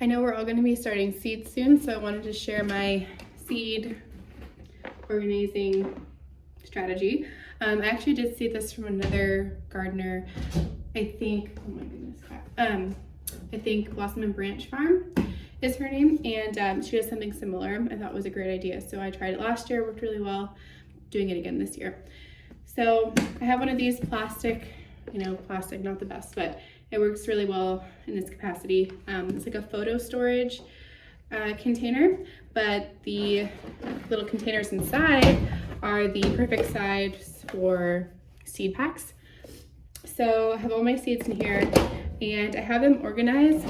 I know we're all going to be starting seeds soon, so I wanted to share my seed organizing strategy. I actually did see this from another gardener. I think, oh my goodness, I think Blossom and Branch Farm is her name, and she does something similar. I thought it was a great idea, so I tried it last year, worked really well. Doing it again this year. So I have one of these plastic, plastic, not the best, but it works really well in this capacity. It's like a photo storage container, but the little containers inside are the perfect size for seed packs. So I have all my seeds in here, and I have them organized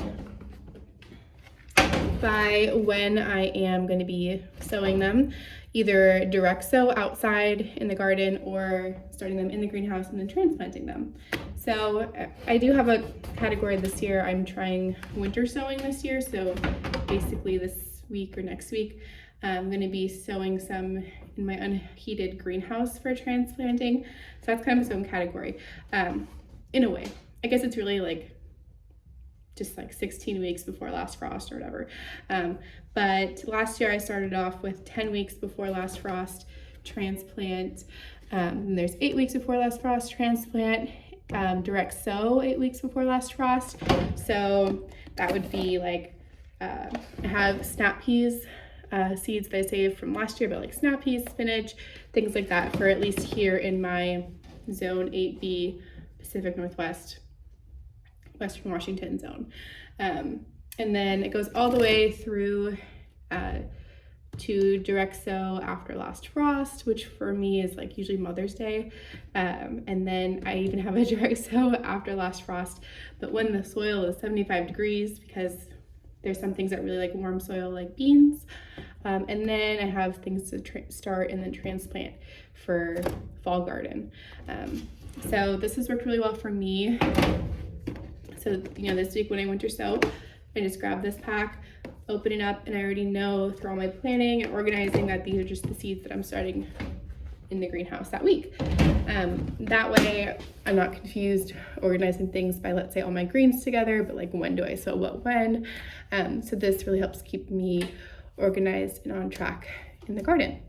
by when I am going to be sowing them, either direct sow outside in the garden or starting them in the greenhouse and then transplanting them. So I do have a category this year. I'm trying winter sowing this year. So basically this week or next week, I'm going to be sowing some in my unheated greenhouse for transplanting. So that's kind of its own category. In a way, I guess it's really just 16 weeks before last frost or whatever. But last year I started off with 10 weeks before last frost transplant. And there's 8 weeks before last frost transplant. Direct sow 8 weeks before last frost. So that would be I have snap peas seeds that I saved from last year, but snap peas, spinach, things like that for at least here in my zone 8B Pacific Northwest Western Washington zone. And then it goes all the way through to direct sow after last frost, which for me is usually Mother's Day. And then I even have a direct sow after last frost, but when the soil is 75 degrees, because there's some things that really like warm soil like beans. And then I have things to start and then transplant for fall garden. So this has worked really well for me. So, this week when I winter sow, I just grab this pack, open it up, and I already know through all my planning and organizing that these are just the seeds that I'm starting in the greenhouse that week. That way I'm not confused organizing things by, let's say, all my greens together, but when do I sow what when? So this really helps keep me organized and on track in the garden.